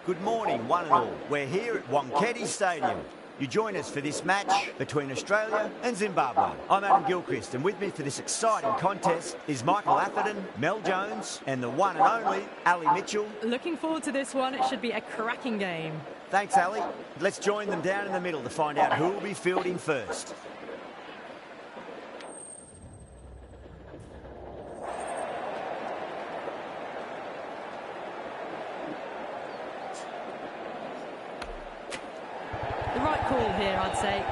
Good morning, one and all. We're here at Wonketi Stadium. You join us for this match between Australia and Zimbabwe. I'm Adam Gilchrist, and with me for this exciting contest is Michael Atherton, Mel Jones, and the one and only Ali Mitchell. Looking forward to this one. It should be a cracking game. Thanks, Ali. Let's join them down in the middle to find out who will be fielding first. The right call here, I'd say.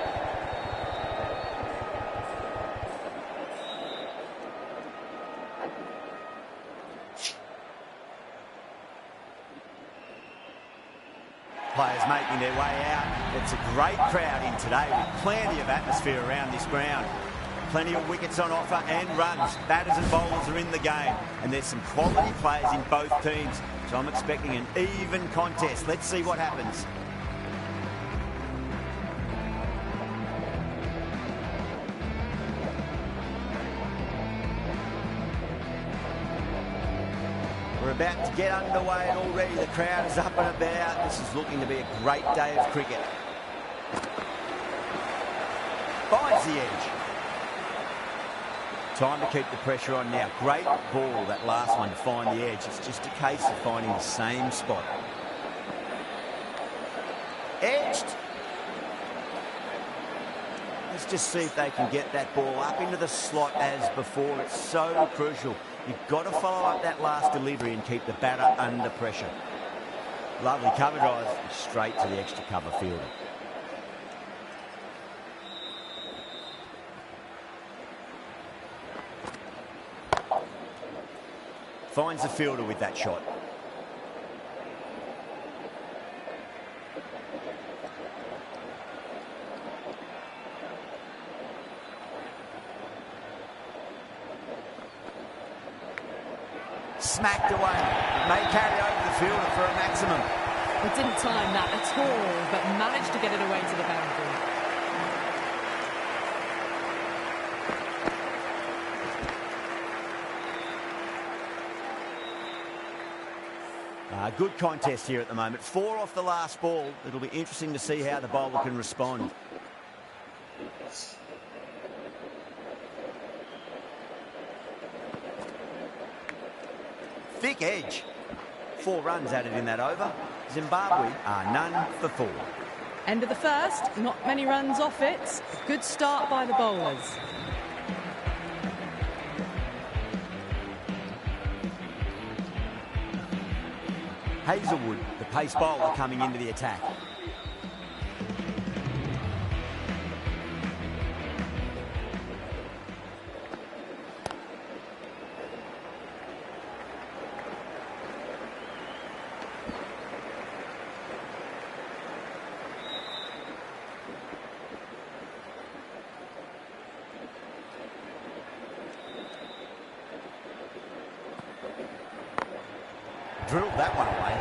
Players making their way out. It's a great crowd in today with plenty of atmosphere around this ground. Plenty of wickets on offer and runs. Batters and bowlers are in the game, and there's some quality players in both teams. So I'm expecting an even contest. Let's see what happens. We're about to get underway and already the crowd is up and about. This is looking to be a great day of cricket. Finds the edge. Time to keep the pressure on now. Great ball, that last one, to find the edge. It's just a case of finding the same spot. Edged. Let's just see if they can get that ball up into the slot as before. It's so crucial. You've got to follow up that last delivery and keep the batter under pressure. Lovely cover drive straight to the extra cover fielder. Finds the fielder with that shot. Smacked away. May carry over the fielder for a maximum. He didn't time that at all, but managed to get it away to the boundary. Good contest here at the moment. 4 off the last ball. It'll be interesting to see how the bowler can respond. Thick edge. 4 runs added in that over. Zimbabwe are none for 4. End of the first, not many runs off it. Good start by the bowlers. Hazelwood, the pace bowler, coming into the attack. Drilled that one away.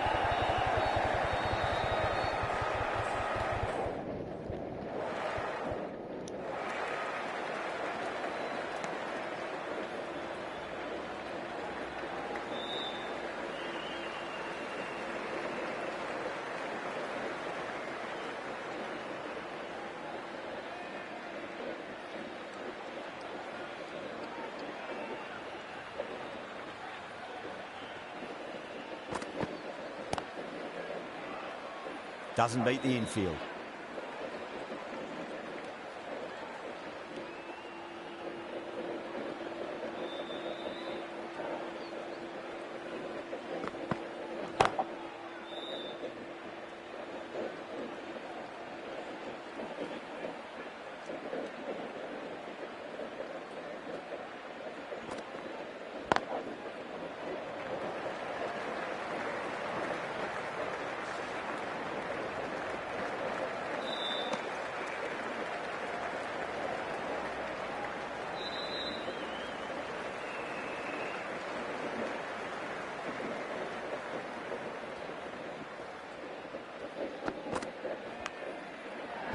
Doesn't beat the infield.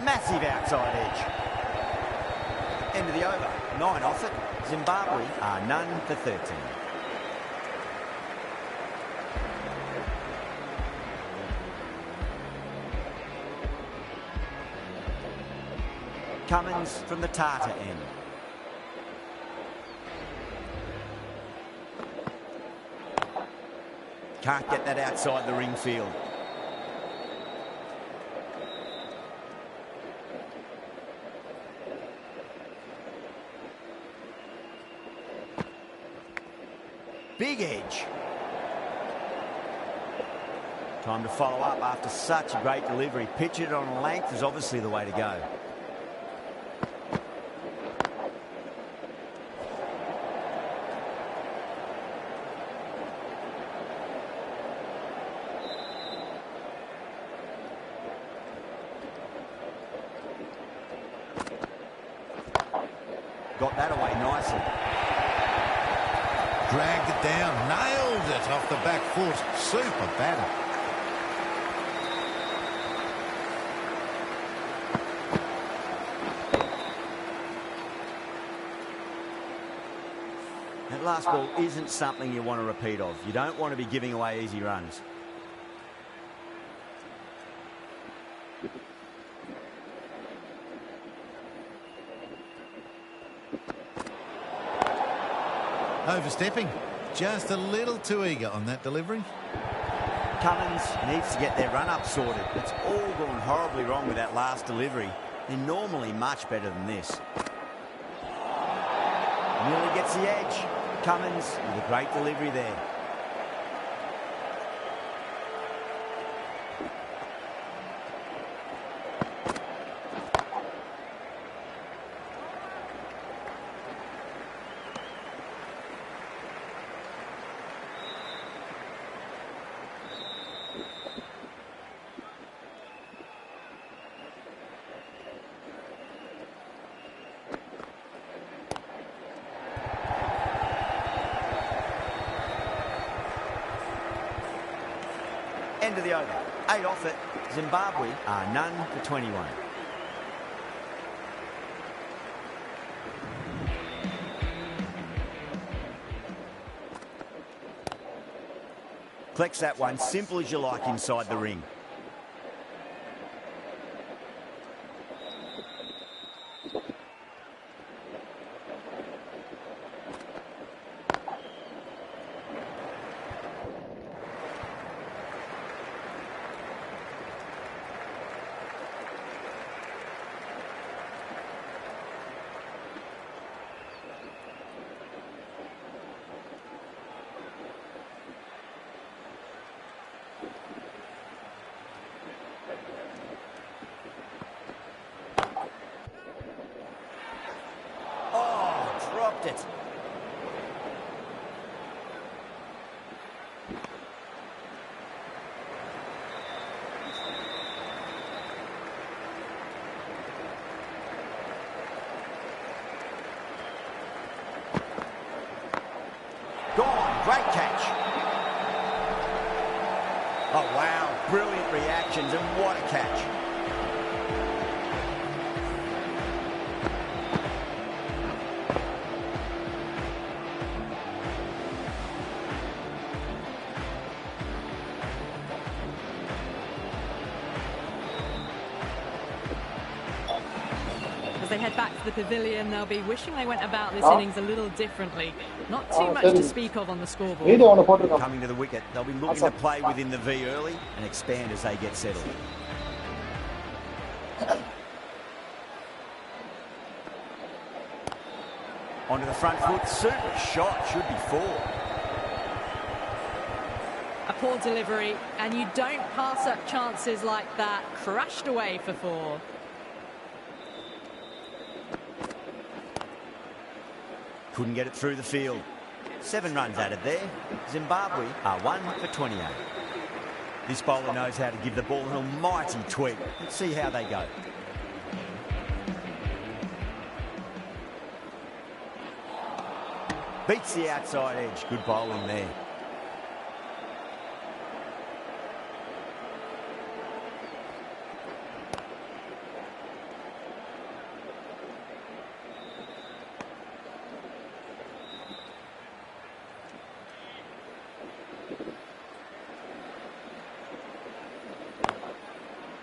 Massive outside edge. End of the over. 9 off it. Zimbabwe are none for 13. Cummins from the Tata end. Can't get that outside the ring field. Big edge. Time to follow up after such a great delivery. Pitch it on length is obviously the way to go. Got that away nicely. Dragged it down, nailed it off the back foot. Super batter. That last ball isn't something you want to repeat of. You don't want to be giving away easy runs. Overstepping. Just a little too eager on that delivery. Cummins needs to get their run-up sorted. It's all gone horribly wrong with that last delivery. They're normally much better than this. Nearly gets the edge. Cummins with a great delivery there. End of the over. 8 off it. Zimbabwe are none for 21. Collects that one, simple as you like inside the ring. Dropped it. Gone. Great catch. Oh, wow. Brilliant reactions, and what a catch. As they head back to the pavilion, they'll be wishing they went about this innings a little differently. Not too much to speak of on the scoreboard. Coming to the wicket, they'll be looking to play within the V early and expand as they get settled. Onto the front foot, super shot, should be 4. A poor delivery, and you don't pass up chances like that. Crashed away for 4. Couldn't get it through the field. 7 runs added there. Zimbabwe are 1 for 28. This bowler knows how to give the ball an almighty tweak. Let's see how they go. Beats the outside edge. Good bowling there.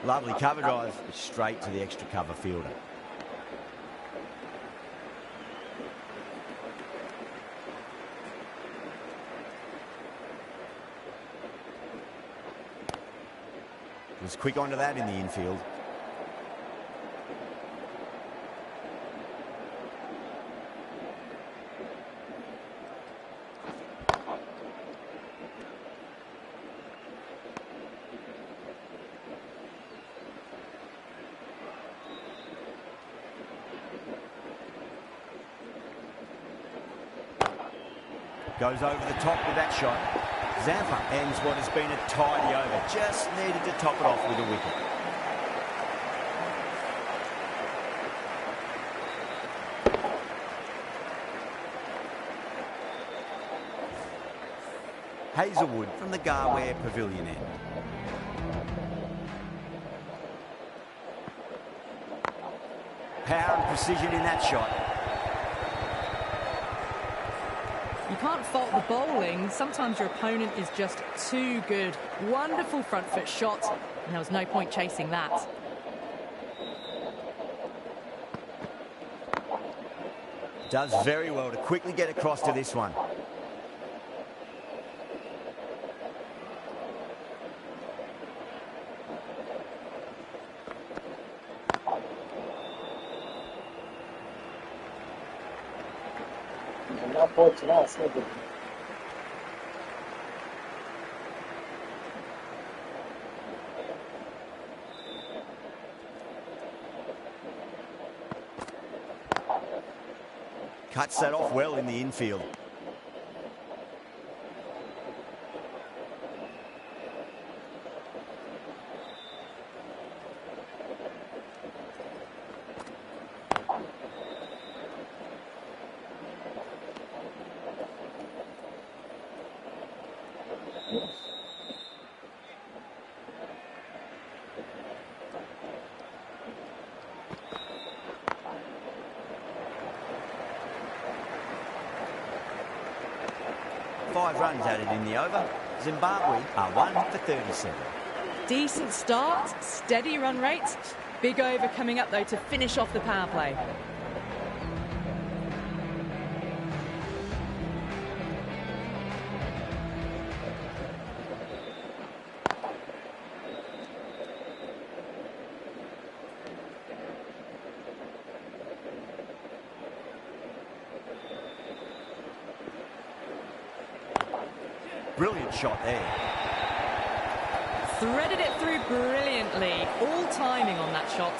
Lovely cover drive, straight to the extra cover fielder. Was quick onto that in the infield. Goes over the top with that shot. Zampa ends what has been a tidy over. Just needed to top it off with a wicket. Hazelwood from the Garware Pavilion end. Power and precision in that shot. You can't fault the bowling. Sometimes your opponent is just too good. Wonderful front foot shot, and there was no point chasing that. Does very well to quickly get across to this one. Cuts that off well in the infield. Five runs added in the over. Zimbabwe are 1 for 37. Decent start, steady run rate. Big over coming up though to finish off the power play. Brilliant shot there. Threaded it through brilliantly. All timing on that shot.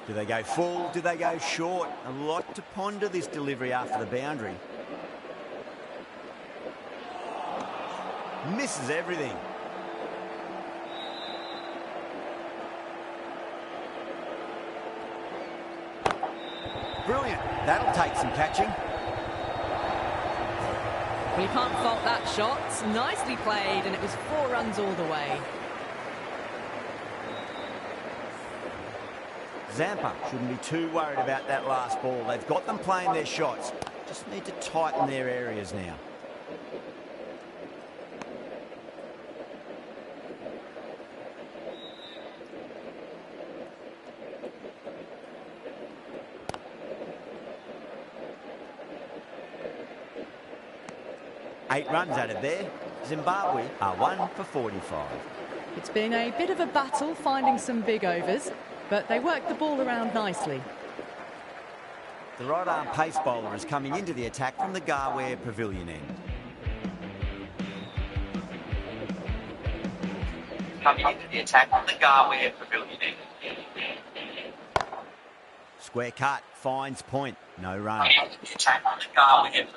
Do they go full? Do they go short? A lot to ponder this delivery after the boundary. Misses everything. Brilliant. That'll take some catching. Well, you can't fault that shot. Nicely played, and it was 4 runs all the way. Zampa shouldn't be too worried about that last ball. They've got them playing their shots. Just need to tighten their areas now. Eight runs added there. Zimbabwe are 1 for 45. It's been a bit of a battle finding some big overs, but they worked the ball around nicely. The right-arm pace bowler is coming into the attack from the Garware Pavilion end. Coming into the attack from the Garware Pavilion end. Square cut, finds point, no run. Coming into the attack from the Garware Pavilion.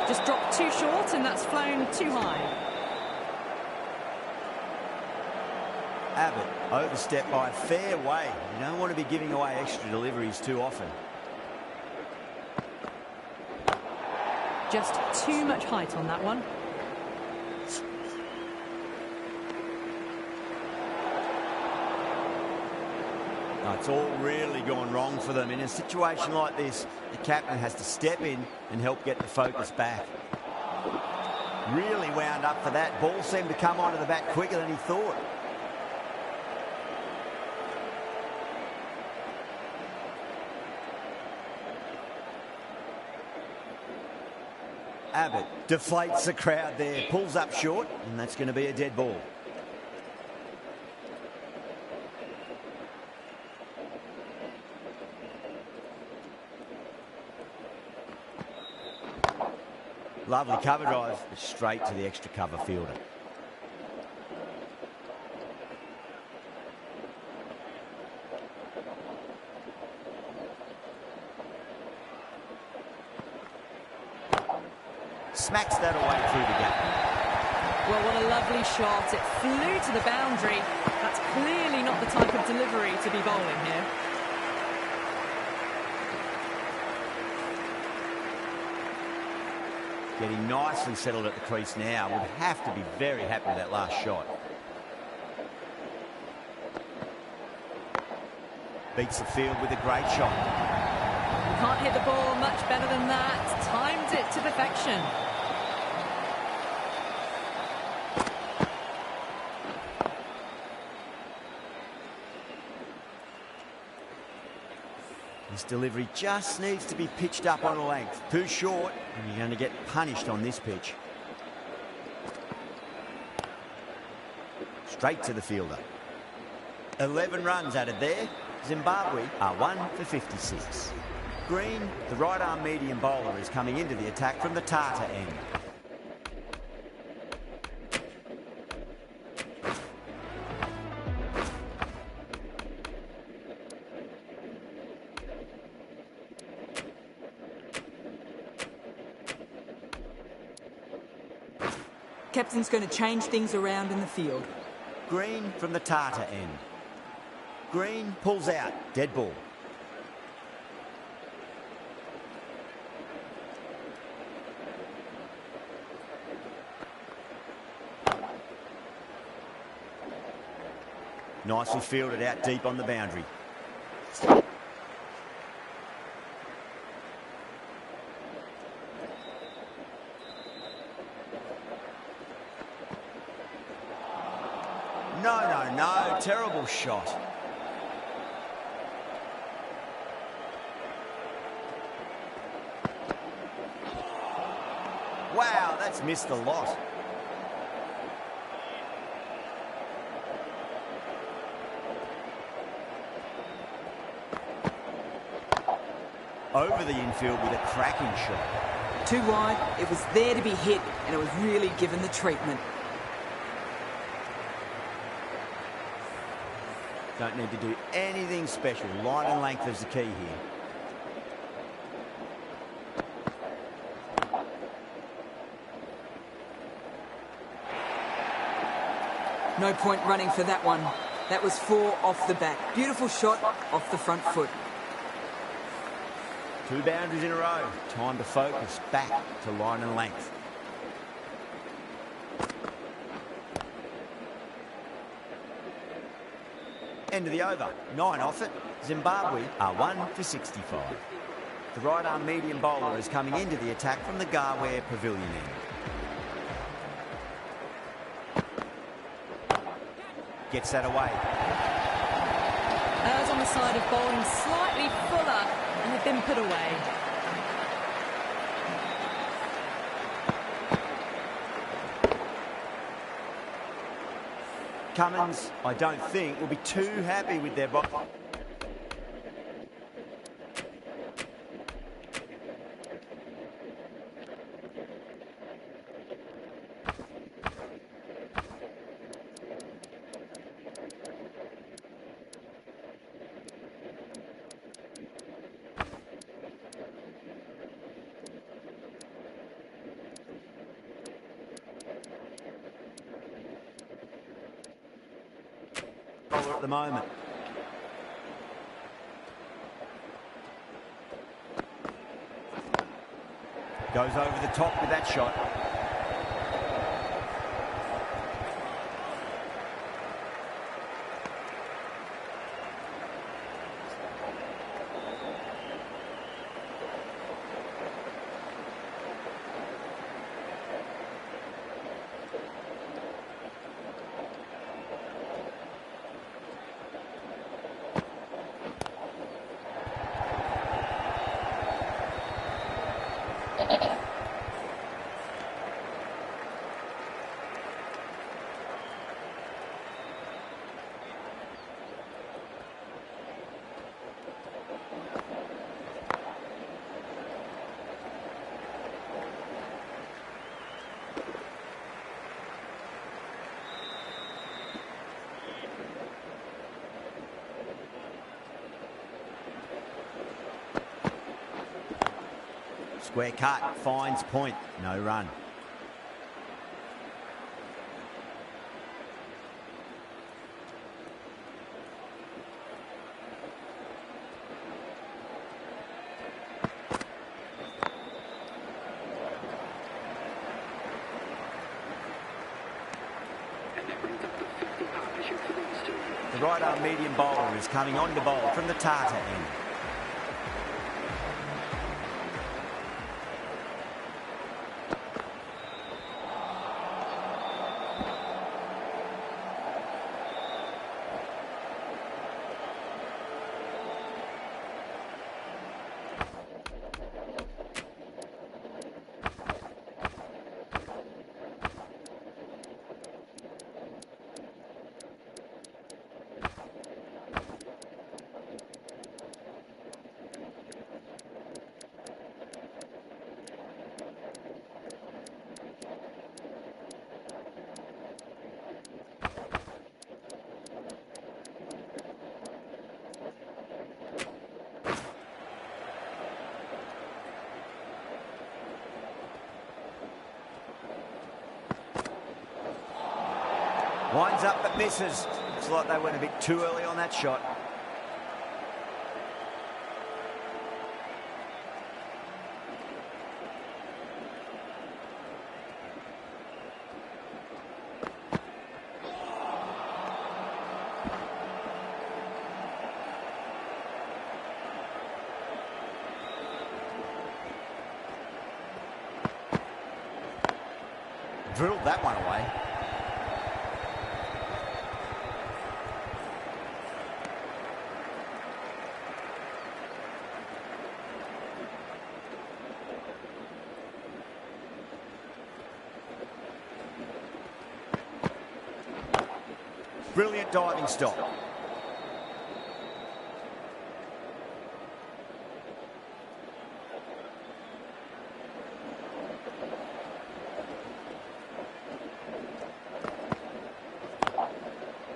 Just dropped too short, and that's flown too high. Abbott overstepped by a fair way. You don't want to be giving away extra deliveries too often. Just too much height on that one. Oh, it's all really gone wrong for them. In a situation like this, the captain has to step in and help get the focus back. Really wound up for that. Ball seemed to come onto the bat quicker than he thought. Abbott deflates the crowd there, pulls up short, and that's going to be a dead ball. Lovely cover drive, straight to the extra cover fielder. Smacks that away through the gap. Well, what a lovely shot. It flew to the boundary. That's clearly not the type of delivery to be bowling here. Getting nicely settled at the crease now. Would have to be very happy with that last shot. Beats the field with a great shot. Can't hit the ball much better than that. Timed it to perfection. This delivery just needs to be pitched up on a length. Too short, and you're going to get punished on this pitch. Straight to the fielder. 11 runs added there. Zimbabwe are 1 for 56. Green, the right-arm medium bowler, is coming into the attack from the Tata end. Captain's going to change things around in the field. Green from the Tata end. Green pulls out. Dead ball. Nicely fielded out deep on the boundary. No, terrible shot. Wow, that's missed a lot. Over the infield with a cracking shot. Too wide, it was there to be hit, and it was really given the treatment. Don't need to do anything special. Line and length is the key here. No point running for that one. That was 4 off the bat. Beautiful shot off the front foot. 2 boundaries in a row. Time to focus back to line and length. End of the over. 9 off it. Zimbabwe are 1 for 65. The right-arm medium bowler is coming into the attack from the Garware Pavilion end. Gets that away. Errs on the side of bowling slightly fuller and had been put away. Cummins, I don't think, will be too happy with their box. At the moment. Goes over the top with that shot. Square cut, finds point, no run. The right-arm medium bowler is coming on to bowl from the Tata end. Winds up but misses. Looks like they went a bit too early on that shot. Drilled that one away. Brilliant diving stop.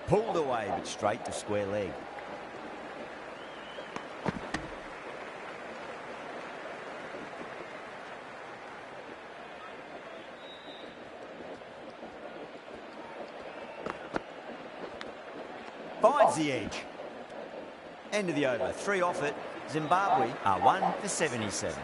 Pulled away, but straight to square leg. Finds the edge. End of the over. 3 off it. Zimbabwe are 1 for 77.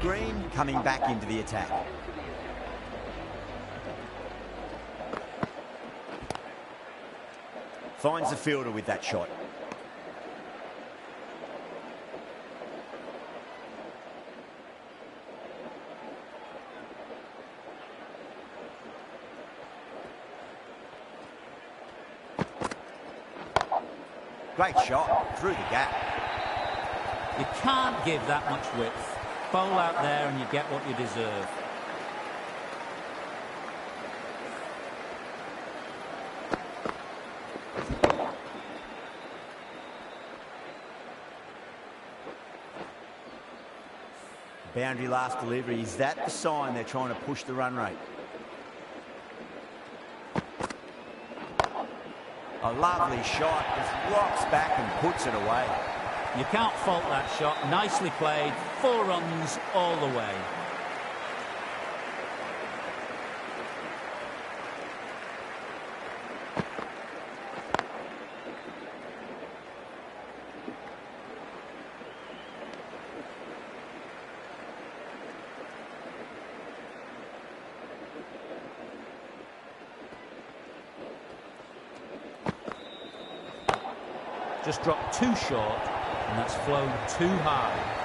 Green coming back into the attack. Finds the fielder with that shot. Great shot through the gap. You can't give that much width. Bowl out there and you get what you deserve. Boundary last delivery. Is that the sign they're trying to push the run rate? A lovely shot. Just rocks back and puts it away. You can't fault that shot. Nicely played. 4 runs all the way. Just dropped too short, and that's flown too high.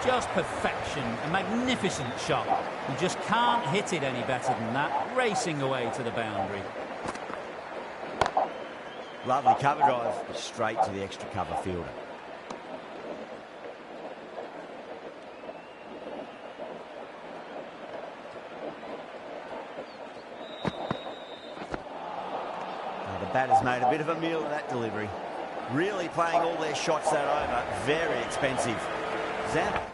Just perfection, a magnificent shot. You just can't hit it any better than that, racing away to the boundary. Lovely cover drive, straight to the extra cover fielder. Now the batter's made a bit of a meal of that delivery. Really playing all their shots that over. Very expensive. Zap.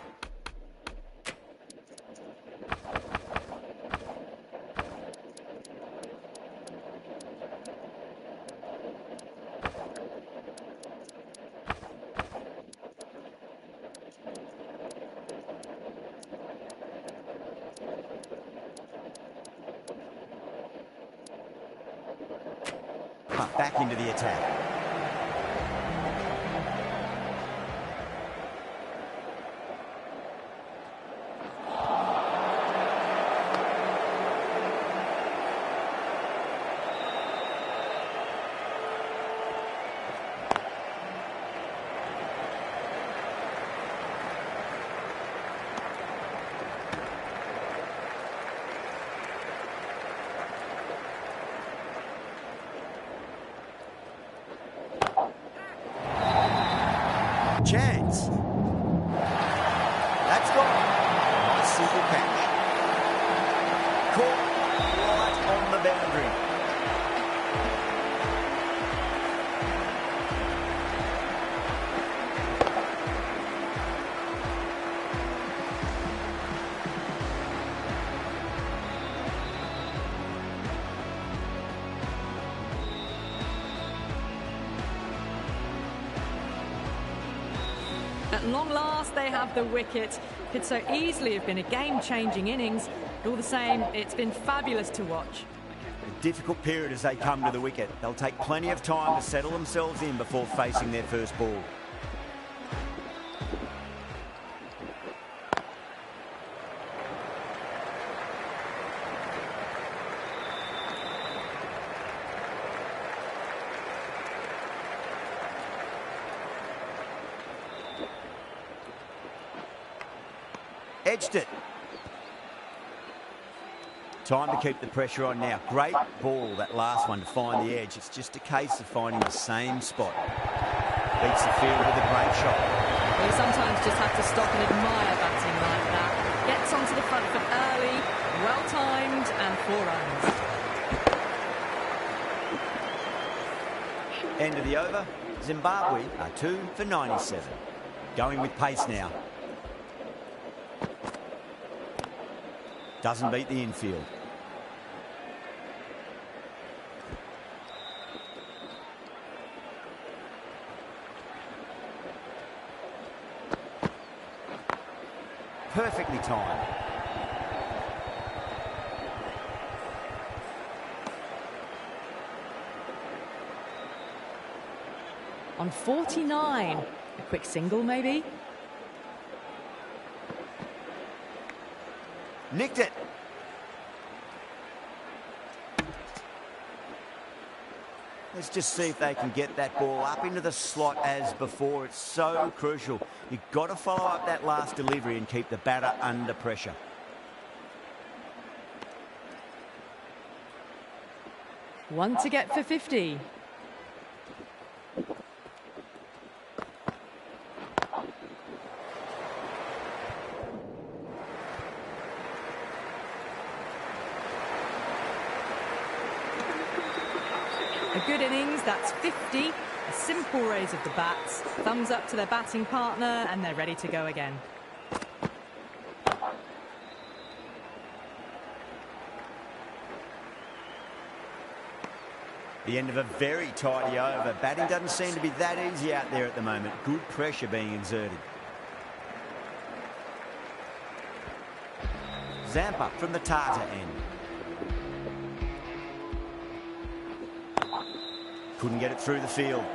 Zampa back into the attack. Chance. That's gone. Nice simple catch. Caught right on the boundary. At long last, they have the wicket. Could so easily have been a game-changing innings, but all the same, it's been fabulous to watch. A difficult period as they come to the wicket. They'll take plenty of time to settle themselves in before facing their first ball. Edged it. Time to keep the pressure on now. Great ball, that last one, to find the edge. It's just a case of finding the same spot. Beats the field with a great shot. You sometimes just have to stop and admire batting like that. Gets onto the front foot early, well-timed, and 4 runs. End of the over. Zimbabwe are 2 for 97. Going with pace now. Doesn't beat the infield. Perfectly timed. On 49. A quick single, maybe? Nicked it. Let's just see if they can get that ball up into the slot as before. It's so crucial. You've got to follow up that last delivery and keep the batter under pressure. One to get for 50. A good innings, that's 50. A simple raise of the bats. Thumbs up to their batting partner, and they're ready to go again. The end of a very tidy over. Batting doesn't seem to be that easy out there at the moment. Good pressure being exerted. Zampa from the Tata end. Couldn't get it through the field.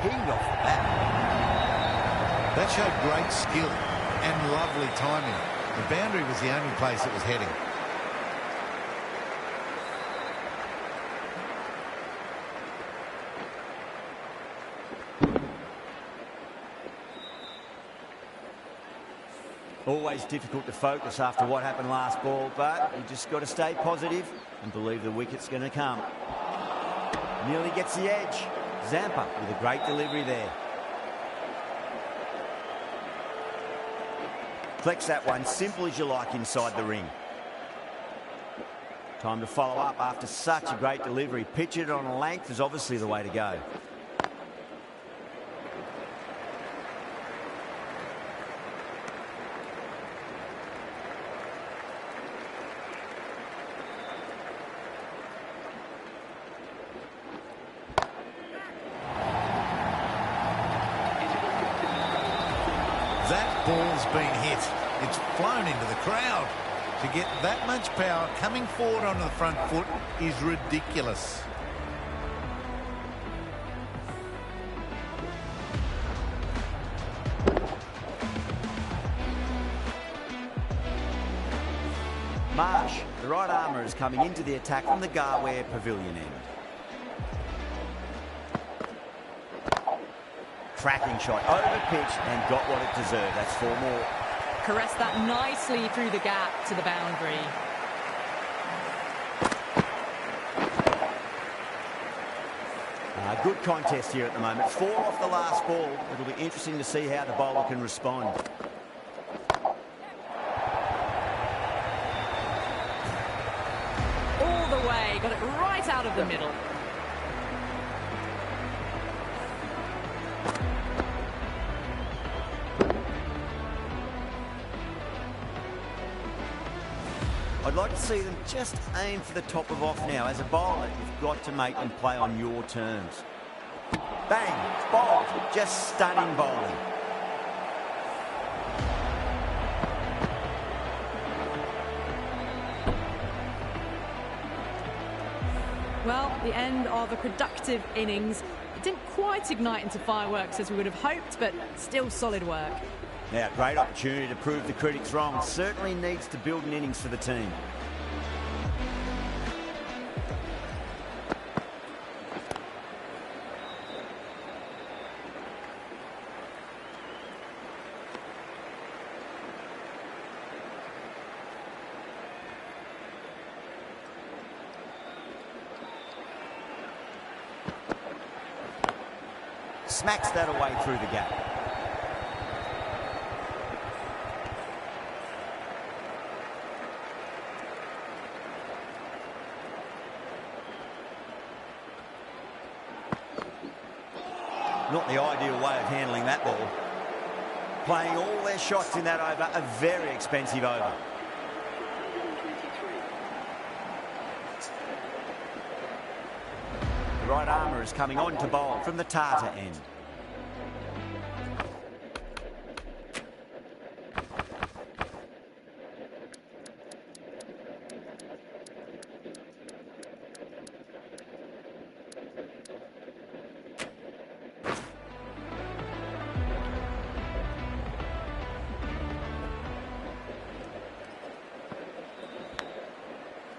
Pinged off the bat. That showed great skill and lovely timing. The boundary was the only place it was heading. Always difficult to focus after what happened last ball, but you just got to stay positive and believe the wicket's going to come. Nearly gets the edge. Zampa with a great delivery there. Flex that one, simple as you like, inside the ring. Time to follow up after such a great delivery. Pitch it on a length is obviously the way to go. ball's been hit. It's flown into the crowd. To get that much power coming forward onto the front foot is ridiculous. Marsh, the right armour, is coming into the attack from the Garware Pavilion end. Cracking shot, over pitch, and got what it deserved. That's 4 more. Caressed that nicely through the gap to the boundary. Good contest here at the moment. 4 off the last ball. It'll be interesting to see how the bowler can respond. All the way, got it right out of the middle. I'd like to see them just aim for the top of off now. As a bowler, you've got to make them play on your terms. Bang! Bowled. Just stunning bowling. Well, the end of a productive innings. It didn't quite ignite into fireworks as we would have hoped, but still solid work. Now, great opportunity to prove the critics wrong. Certainly needs to build an innings for the team. Smacks that away through the gap. Not the ideal way of handling that ball. Playing all their shots in that over, a very expensive over. The right armour is coming on to bowl from the Tartar end.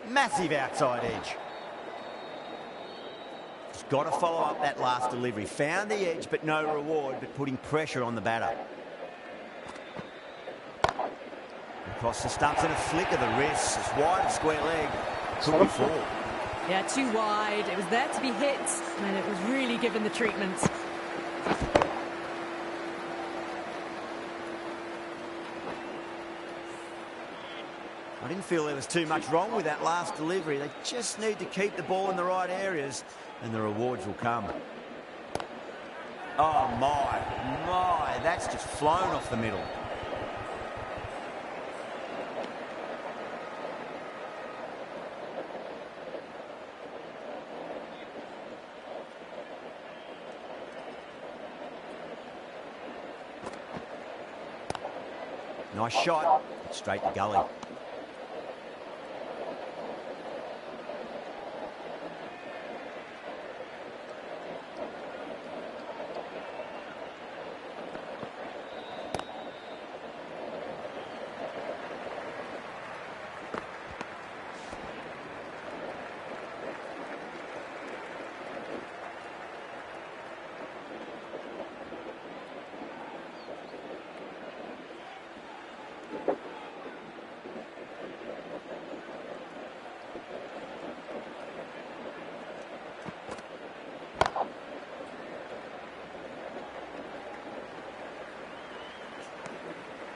Massive outside edge. He's got to follow up that last delivery. Found the edge, but no reward, but putting pressure on the batter. Across the stumps and a flick of the wrist. It's wide of square leg. Could be 4. Yeah, too wide. It was there to be hit, and it was really given the treatment. I didn't feel there was too much wrong with that last delivery. They just need to keep the ball in the right areas and the rewards will come. Oh, my. That's just flown off the middle. Nice shot. Straight to gully.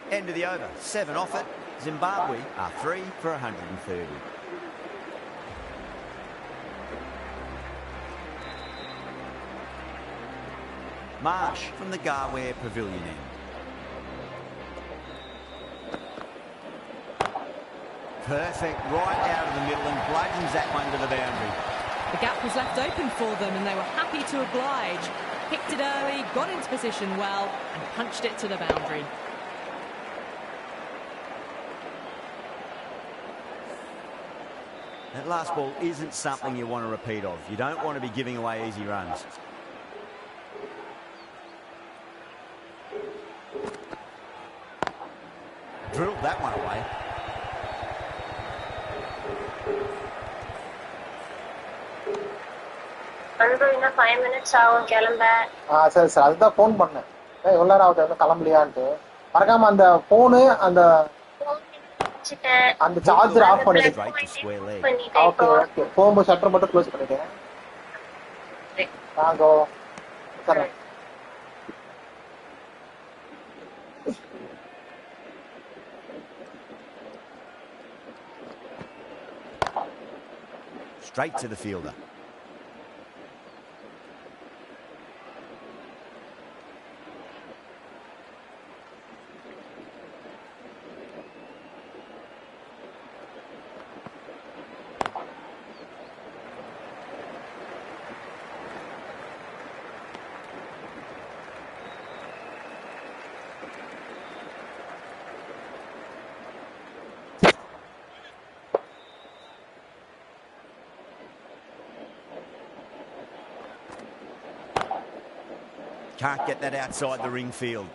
End of the over. 7 off it. Zimbabwe are 3 for 130. Marsh from the Garware Pavilion end. Perfect, right out of the middle and bludgeons that one to the boundary. The gap was left open for them and they were happy to oblige. Picked it early, got into position well and punched it to the boundary. That last ball isn't something you want to repeat of. You don't want to be giving away easy runs. Drilled that one away. இன்னும் 5 minutes ஆகும் கிளம்ப. சரி சரி அதுதான் phone பண்ணேன். எவ்வளவு நேரம் ஆகுது வந்து கிளம்பலையான்ட்டு. மறக்காம அந்த போனு அந்த சார்ஜர் ஆஃப் பண்ணிட்டேன். Okay okay. போகும்போது ஷட்டர் மட்டும் க்ளோஸ் பண்ணிட்டேன். வாங்கோ. சரி. Straight to the fielder. Can't get that outside the ring field.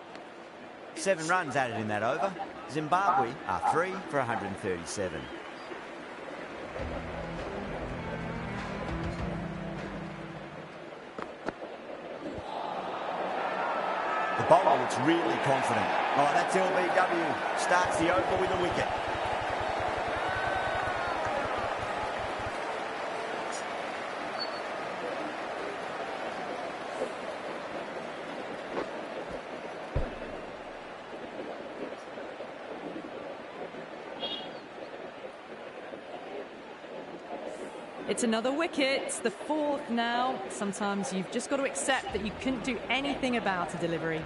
7 runs added in that over. Zimbabwe are 3 for 137. The bowler looks really confident. Oh, that's LBW. Starts the over with a wicket. It's another wicket, it's the 4th now. Sometimes you've just got to accept that you couldn't do anything about a delivery.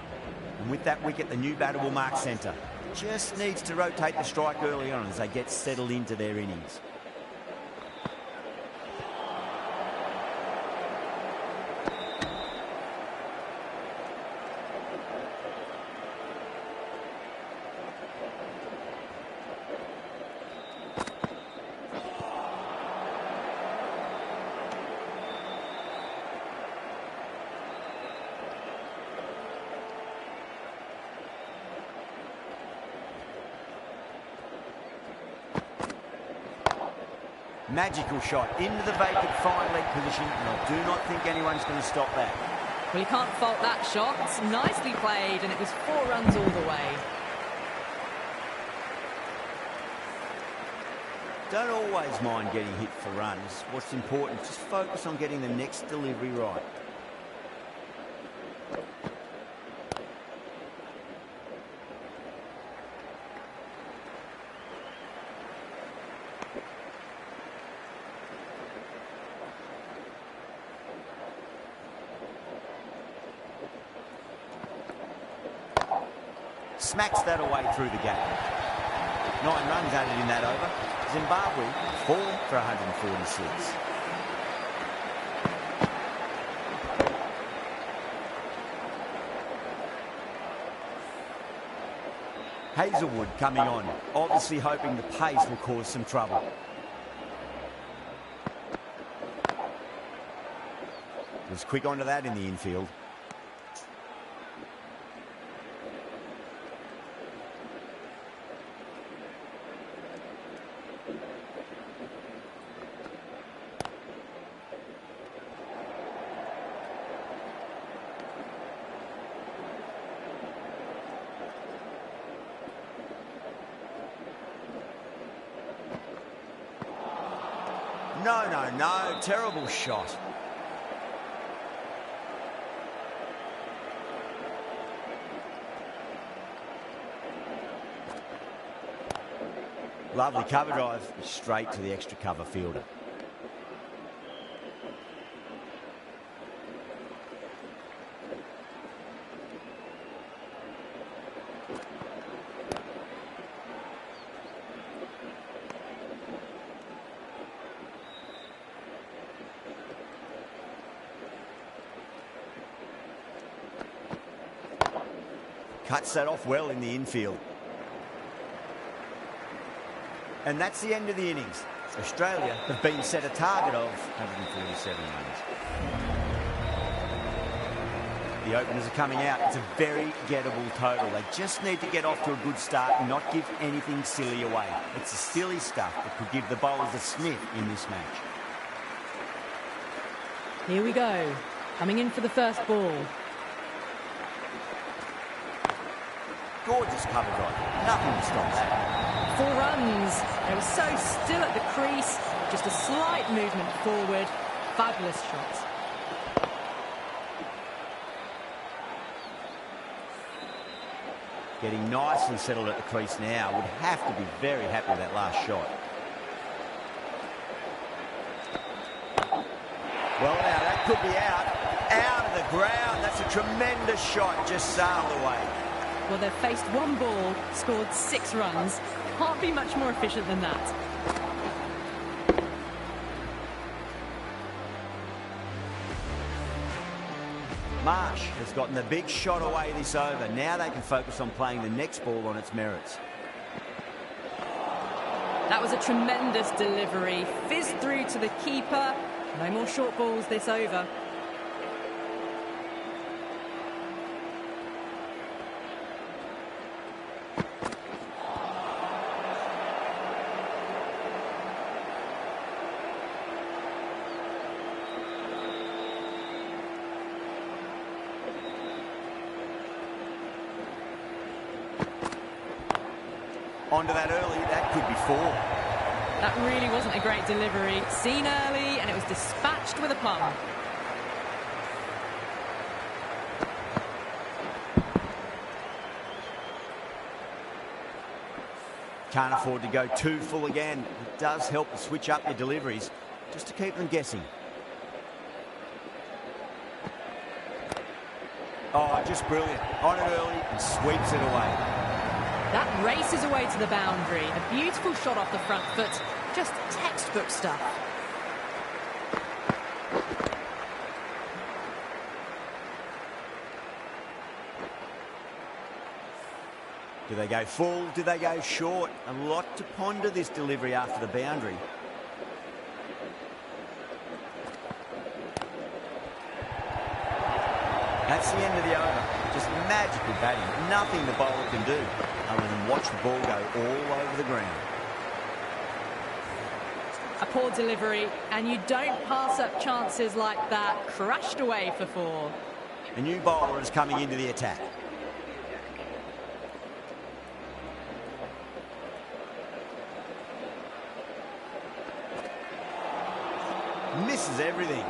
And with that wicket, the new batter will mark centre. Just needs to rotate the strike early on as they get settled into their innings. Magical shot into the vacant fine leg position, and I do not think anyone's going to stop that. Well, you can't fault that shot. It's nicely played, and it was 4 runs all the way. Don't always mind getting hit for runs. What's important, just focus on getting the next delivery right. Smacks that away through the gap. 9 runs added in that over. Zimbabwe 4 for 146. Hazelwood coming on, obviously hoping the pace will cause some trouble. Was quick onto that in the infield. No, terrible shot. Lovely cover drive, straight to the extra cover fielder. Cuts that off well in the infield. And that's the end of the innings. Australia have been set a target of 147 runs. The openers are coming out. It's a very gettable total. They just need to get off to a good start and not give anything silly away. It's the silly stuff that could give the bowlers a sniff in this match. Here we go. Coming in for the first ball. Gorgeous cover drive. Nothing to stop that. 4 runs. They were so still at the crease. Just a slight movement forward. Fabulous shots. Getting nicely settled at the crease now. Would have to be very happy with that last shot. Well, now that could be out. Out of the ground. That's a tremendous shot. Just sailed away. Well, they've faced 1 ball, scored 6 runs. Can't be much more efficient than that. Marsh has gotten the big shot away this over. Now they can focus on playing the next ball on its merits. That was a tremendous delivery. Fizzed through to the keeper. No more short balls this over. Onto that early, that could be 4. That really wasn't a great delivery. Seen early, and it was dispatched with a plum. Can't afford to go too full again. It does help to switch up your deliveries, just to keep them guessing. Oh, just brilliant. On it early and sweeps it away. That races away to the boundary. A beautiful shot off the front foot. Just textbook stuff. Do they go full? Do they go short? A lot to ponder this delivery after the boundary. That's the end of the over. Just magical batting. Nothing the bowler can do other than watch the ball go all over the ground. A poor delivery, and you don't pass up chances like that. Crashed away for 4. A new bowler is coming into the attack. Misses everything.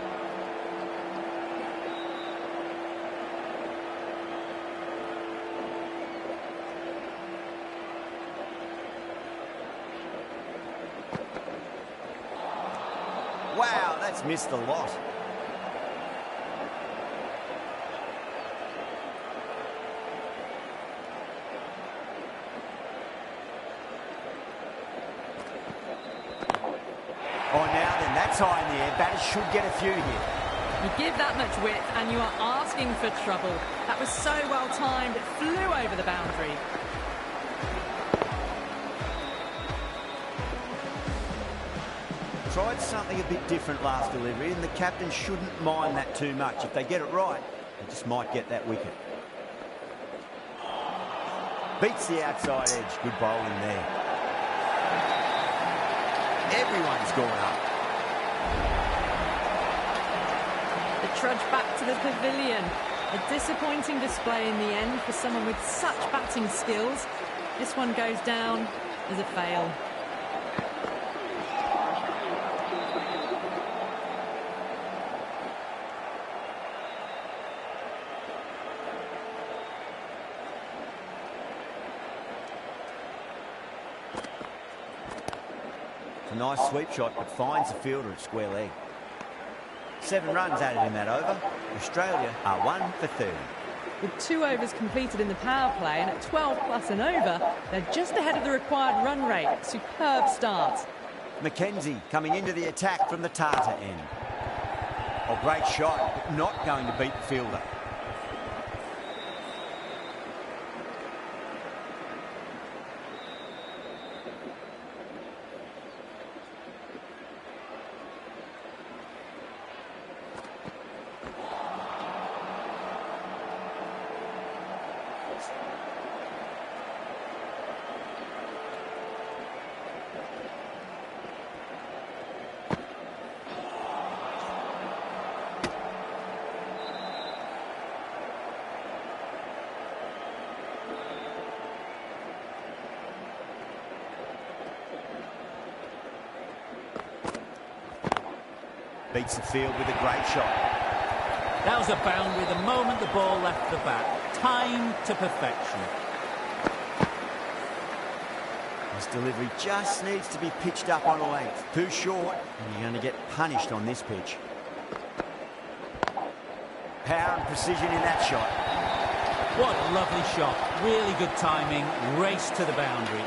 Wow, that's missed a lot. Oh, now then, that's high in the air. Batters should get a few here. You give that much width, and you are asking for trouble. That was so well timed. It flew over the boundary. Tried something a bit different last delivery, and the captain shouldn't mind that too much. If they get it right, they just might get that wicket. Beats the outside edge. Good bowling there. Everyone's gone up. The trudge back to the pavilion. A disappointing display in the end for someone with such batting skills. This one goes down as a fail. A nice sweep shot, but finds the fielder at square leg. 7 runs added in that over. Australia are 1 for 30. With 2 overs completed in the power play and at 12 plus and over, they're just ahead of the required run rate. Superb start. Mackenzie coming into the attack from the Tata end. Oh, great shot, but not going to beat the fielder. Beats the field with a great shot. That was a boundary the moment the ball left the bat. Timed to perfection. His delivery just needs to be pitched up on a length. Too short, and you're going to get punished on this pitch. Power and precision in that shot. What a lovely shot. Really good timing. Race to the boundary.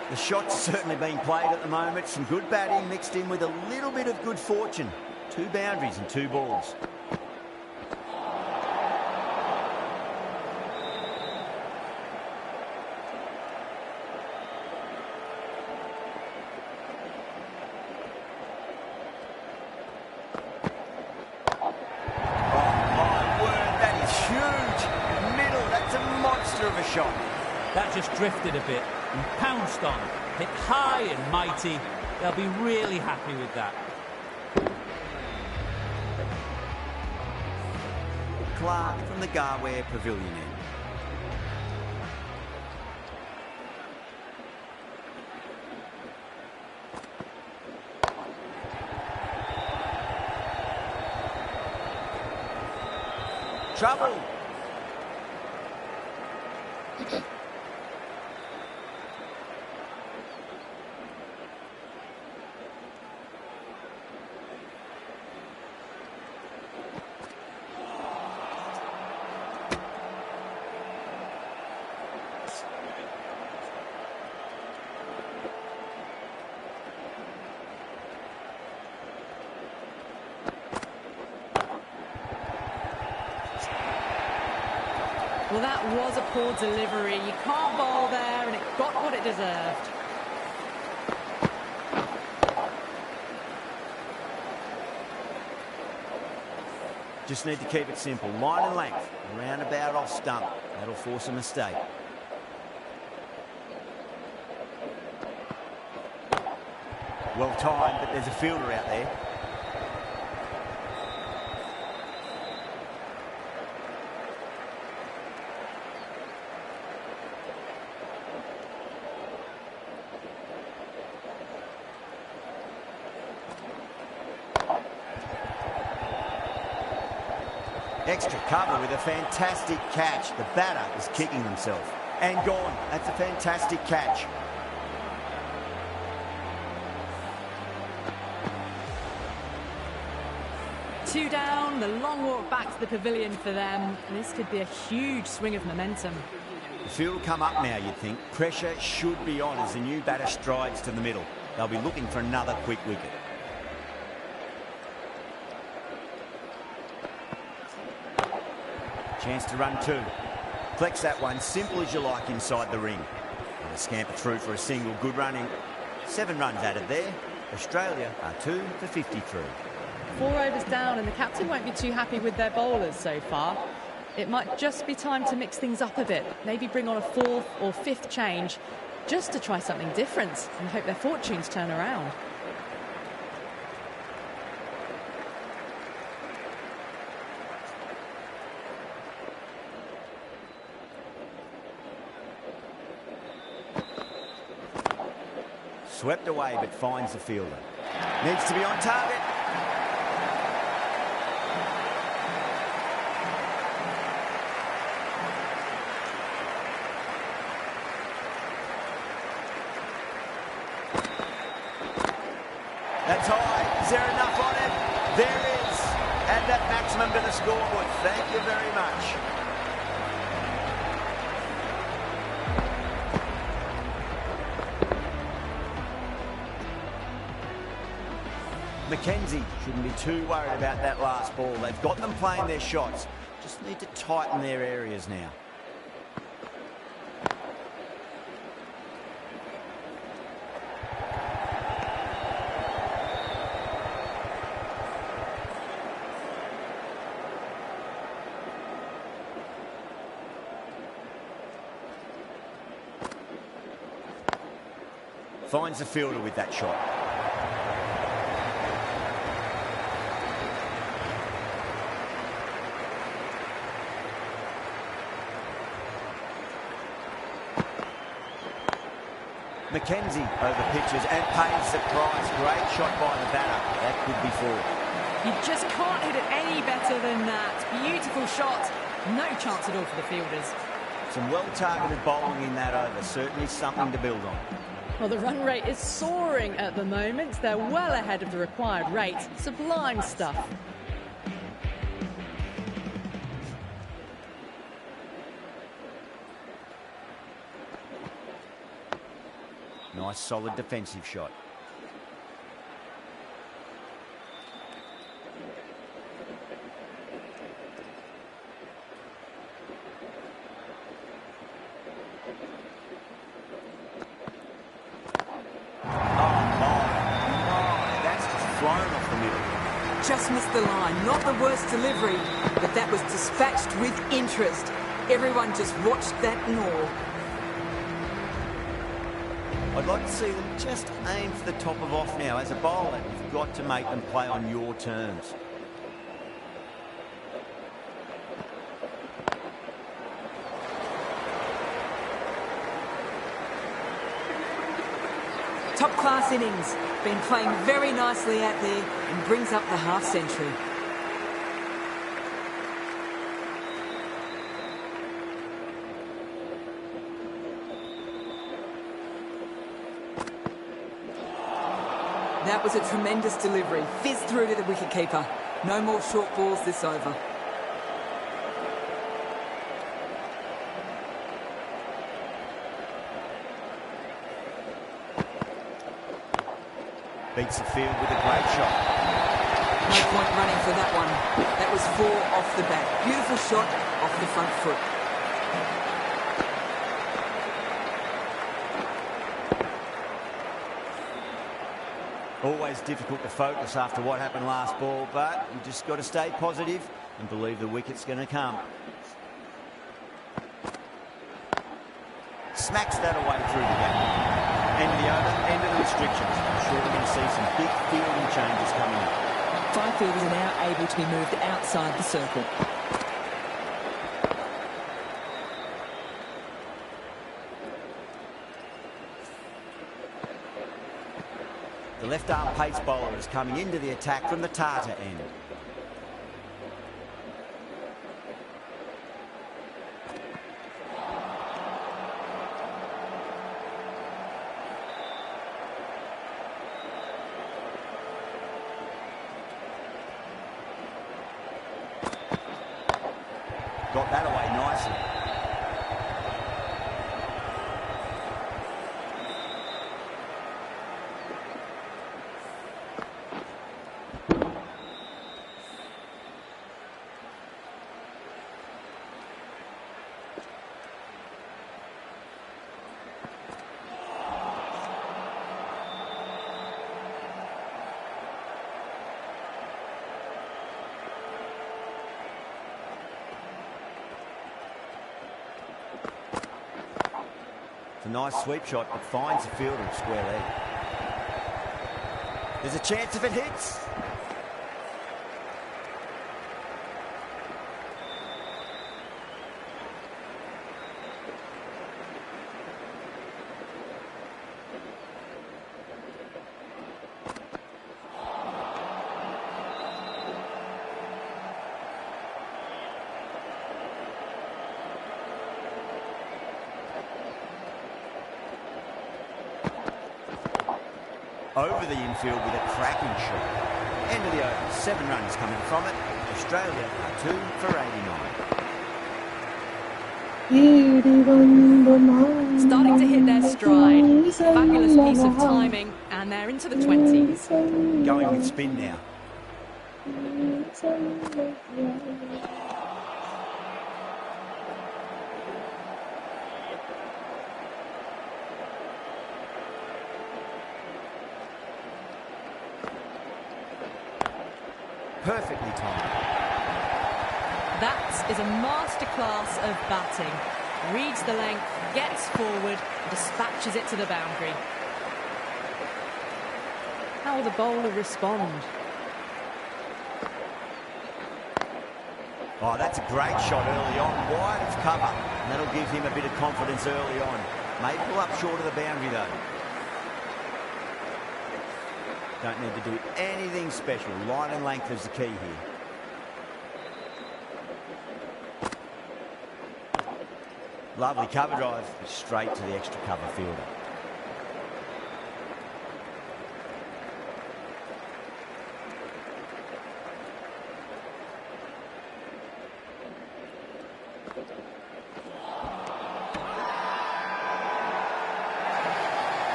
The shot's certainly being played at the moment. Some good batting mixed in with a little bit of good fortune. 2 boundaries and 2 balls. That just drifted a bit and pounced on. Hit high and mighty. They'll be really happy with that. Clark from the Garware Pavilion end. Trouble. Well, that was a poor delivery. You can't bowl there, and it got what it deserved. Just need to keep it simple. Line and length. Roundabout off stump. That'll force a mistake. Well timed, but there's a fielder out there. Extra cover with a fantastic catch. The batter is kicking himself. And gone. That's a fantastic catch. Two down, the long walk back to the pavilion for them. This could be a huge swing of momentum. The field will come up now, you'd think. Pressure should be on as the new batter strides to the middle. They'll be looking for another quick wicket. Chance to run 2. Flex that one, simple as you like inside the ring. And a scamper through for a single, good running. 7 runs added there. Australia are 2 for 53. 4 overs down, and the captain won't be too happy with their bowlers so far. It might just be time to mix things up a bit. Maybe bring on a 4th or 5th change just to try something different and hope their fortunes turn around. Swept away, but finds the fielder. Needs to be on target. That's high. Is there enough on it? There is. Add that maximum to the scoreboard. Thank you very much. Mackenzie shouldn't be too worried about that last ball. They've got them playing their shots. Just need to tighten their areas now. Finds the fielder with that shot. McKenzie over pitches and pays the price. Great shot by the batter. That could be four. You just can't hit it any better than that. Beautiful shot. No chance at all for the fielders. Some well-targeted bowling in that over. Certainly something to build on. Well, the run rate is soaring at the moment. They're well ahead of the required rate. Sublime stuff. Nice, solid defensive shot. Just missed the line. Not the worst delivery, but that was dispatched with interest. Everyone just watched that in awe. I'd like to see them just aim for the top of off now. As a bowler, you've got to make them play on your terms. Top-class innings. Been playing very nicely out there and brings up the half-century. That was a tremendous delivery. Fizzed through to the wicketkeeper. No more short balls this over. Beats the field with a great shot. No point running for that one. That was four off the bat. Beautiful shot off the front foot. Always difficult to focus after what happened last ball, but you just got to stay positive and believe the wicket's going to come. Smacks that away through the gap. End of the over, end of the restrictions. I'm sure we're going to see some big fielding changes coming up. 5 fielders are now able to be moved outside the circle. The left-arm pace bowler is coming into the attack from the Tata end. Got that away nicely. A nice sweep shot, but finds the fielder at square leg. There's a chance if it hits. Over the infield with a cracking shot. End of the over. 7 runs coming from it. Australia are 2 for 89. Starting to hit their stride. Fabulous piece of timing, and they're into the 20s. Going with spin now. Perfectly timed. That is a masterclass of batting. Reads the length, gets forward, dispatches it to the boundary. will the bowler respond? Oh, that's a great shot early on, wide of cover. And that'll give him a bit of confidence early on. May pull up short of the boundary though. Don't need to do anything special. Line and length is the key here. Lovely cover drive, straight to the extra cover fielder.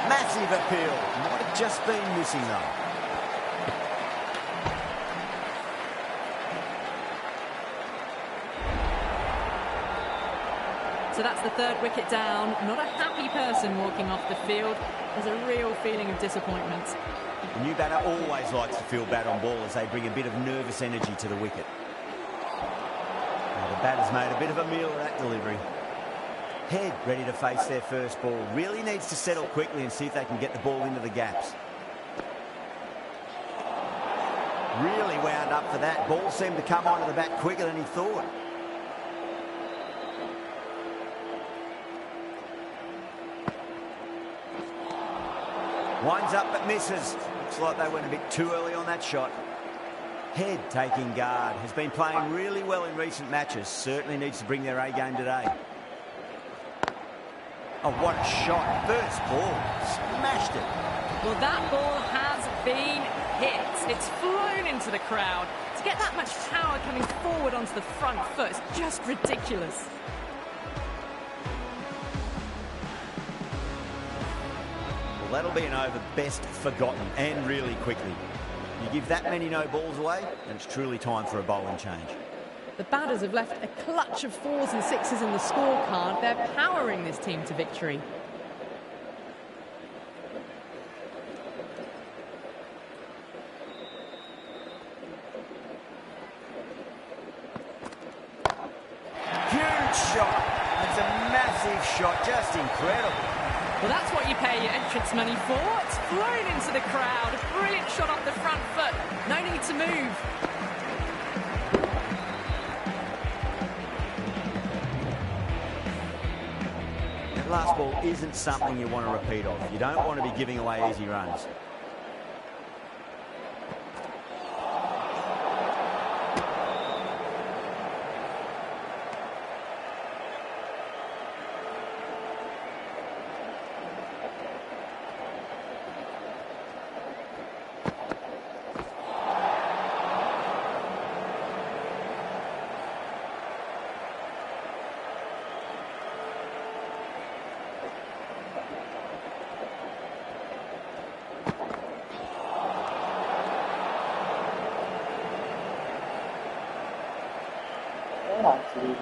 Massive appeal. Might have just been missing though. So that's the third wicket down. Not a happy person walking off the field. There's a real feeling of disappointment. The new batter always likes to feel bad on ball as they bring a bit of nervous energy to the wicket. Now the batter's made a bit of a meal of that delivery. Head ready to face their first ball. Really needs to settle quickly and see if they can get the ball into the gaps. Really wound up for that. Ball seemed to come onto the bat quicker than he thought. Winds up but misses. Looks like they went a bit too early on that shot. Head taking guard. Has been playing really well in recent matches. Certainly needs to bring their A game today. Oh, what a shot. First ball. Smashed it. Well, that ball has been hit. It's flown into the crowd. To get that much power coming forward onto the front foot is just ridiculous. Well, that'll be an over best forgotten, and really quickly. You give that many no balls away, and it's truly time for a bowling change. The batters have left a clutch of 4s and 6s in the scorecard. They're powering this team to victory. Huge shot. It's a massive shot, just incredible. Well, that's what you pay your entrance money for. It's flown into the crowd. A brilliant shot off the front foot. No need to move. That last ball isn't something you want to repeat of. You don't want to be giving away easy runs.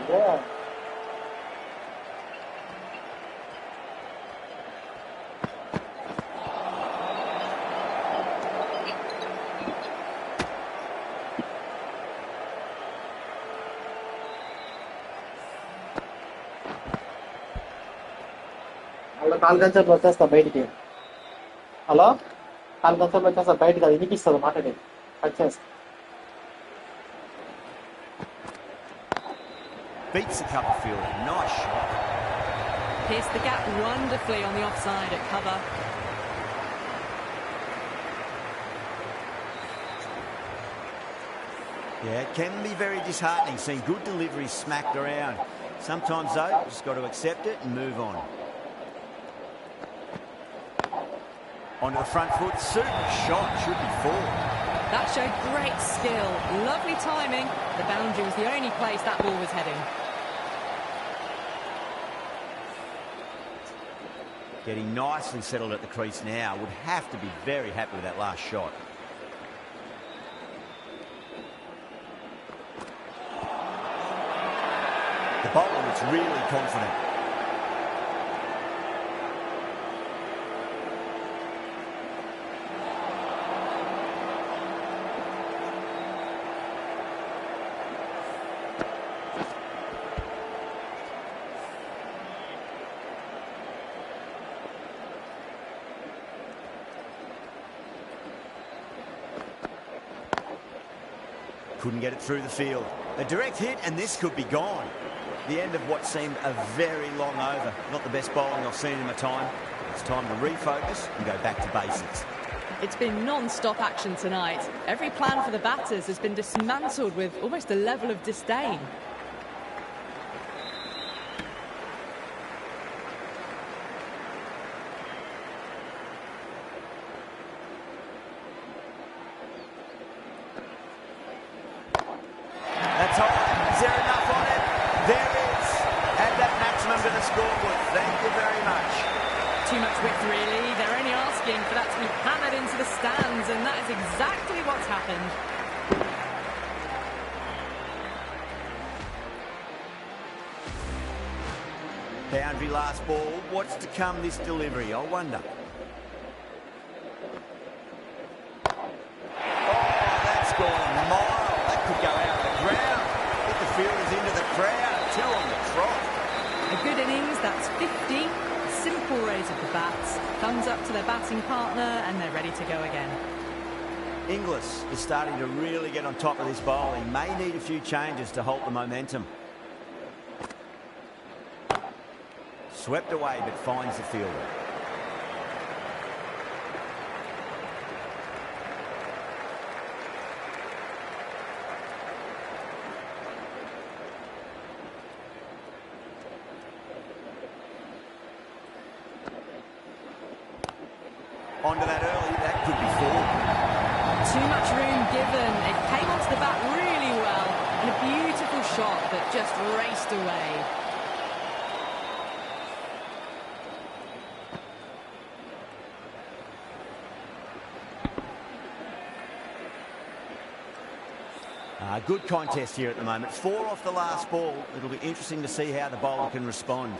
Yeah. నాలుగు గంటలు వచ్చేస్తా బయటికి. Hello, 4 గంటలు వచ్చేస్తా బయటికి. అది వినిపిస్తుంది మాట్లాడేది. వచ్చేస్తా. Beats the cover fielder. Nice shot. Pierced the gap wonderfully on the offside at cover. Yeah, it can be very disheartening seeing good deliveries smacked around. Sometimes, though, just got to accept it and move on. Onto the front foot. Super shot. Should be 4. That showed great skill. Lovely timing. The boundary was the only place that ball was heading. Getting nicely settled at the crease now. Would have to be very happy with that last shot. The bowler looks really confident. Couldn't get it through the field. A direct hit, and this could be gone. The end of what seemed a very long over. Not the best bowling I've seen in my time. It's time to refocus and go back to basics. It's been non-stop action tonight. Every plan for the batters has been dismantled with almost a level of disdain. That's all. Is there enough on it? There is. Add that maximum to the scoreboard. Thank you very much. Too much width, really. They're only asking for that to be hammered into the stands, and that is exactly what's happened. Boundary last ball. What's to come this delivery? I wonder. Oh, that's gone a mile. That could go out of the ground. Get the fielders into the crowd. 2 on the trot. A good innings, that's 50. Simple raise of the bats. Thumbs up to their batting partner, and they're ready to go again. Inglis is starting to really get on top of this bowl. He may need a few changes to halt the momentum. Swept away, but finds the fielder. Onto that early, that could be 4. Too much room given. It came onto the bat really well, and a beautiful shot that just raced away. Good contest here at the moment. 4 off the last ball. It'll be interesting to see how the bowler can respond.